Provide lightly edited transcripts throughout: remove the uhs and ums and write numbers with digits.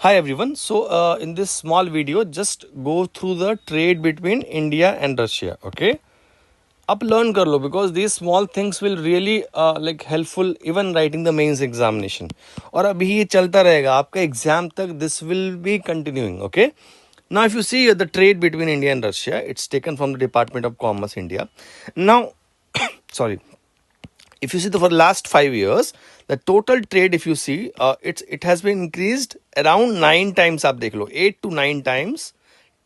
Hi everyone. In this small video, just go through the trade between India and Russia. Okay. आप learn कर लो because these small things will really like helpful even writing the mains examination. और अभी ये चलता रहेगा आपका exam तक. This will be continuing. Okay. Now if you see the trade between India and Russia, it's taken from the Department of Commerce India. Now, sorry. If you see for the last 5 years, the total trade, if you see, it has been increased around 9 times. आप देख लो 8 to 9 times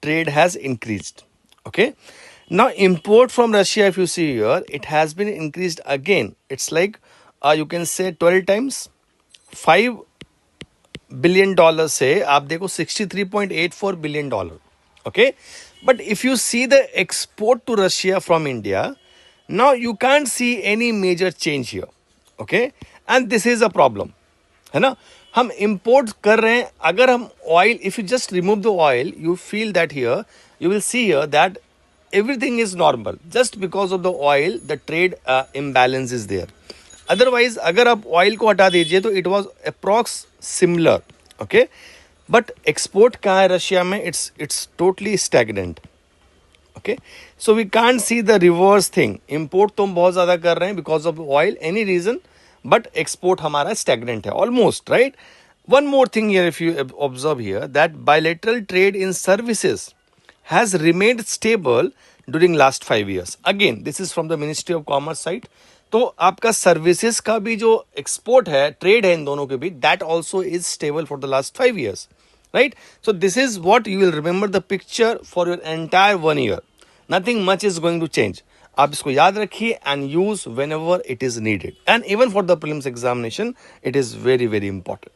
trade has increased. Okay. Now import from Russia, if you see here, it has been increased again. It's like you can say 12 times. $5 billion से आप देखो $63.84 billion. Okay. But if you see the export to Russia from India, now you can't see any major change here. Okay. And this is a problem. है ना. हम import कर रहे हैं. अगर हम oil, if you just remove the oil, you feel that here, you will see here that everything is normal. Just because of the oil, the trade imbalance is there. Otherwise अगर आप oil को हटा दीजिए तो it was approx similar. Okay. But export कहाँ है Russia में? It's totally stagnant. Okay. So we can't see the reverse thing. Import तो हम बहुत ज़्यादा कर रहे हैं because of oil, any reason, but export हमारा स्टैग्नेंट है almost. Right. One more thing here, if you observe here, that bilateral trade in services has remained stable during last 5 years. Again, this is from the Ministry of Commerce side. तो आपका services का भी जो export है, trade है इन दोनों के बीच, that also is stable for the last 5 years. Right. So this is what you will remember the picture for your entire 1 year. Nothing much is going to change. आप इसको याद रखिए and use whenever it is needed. And even for the prelims examination it is very very important.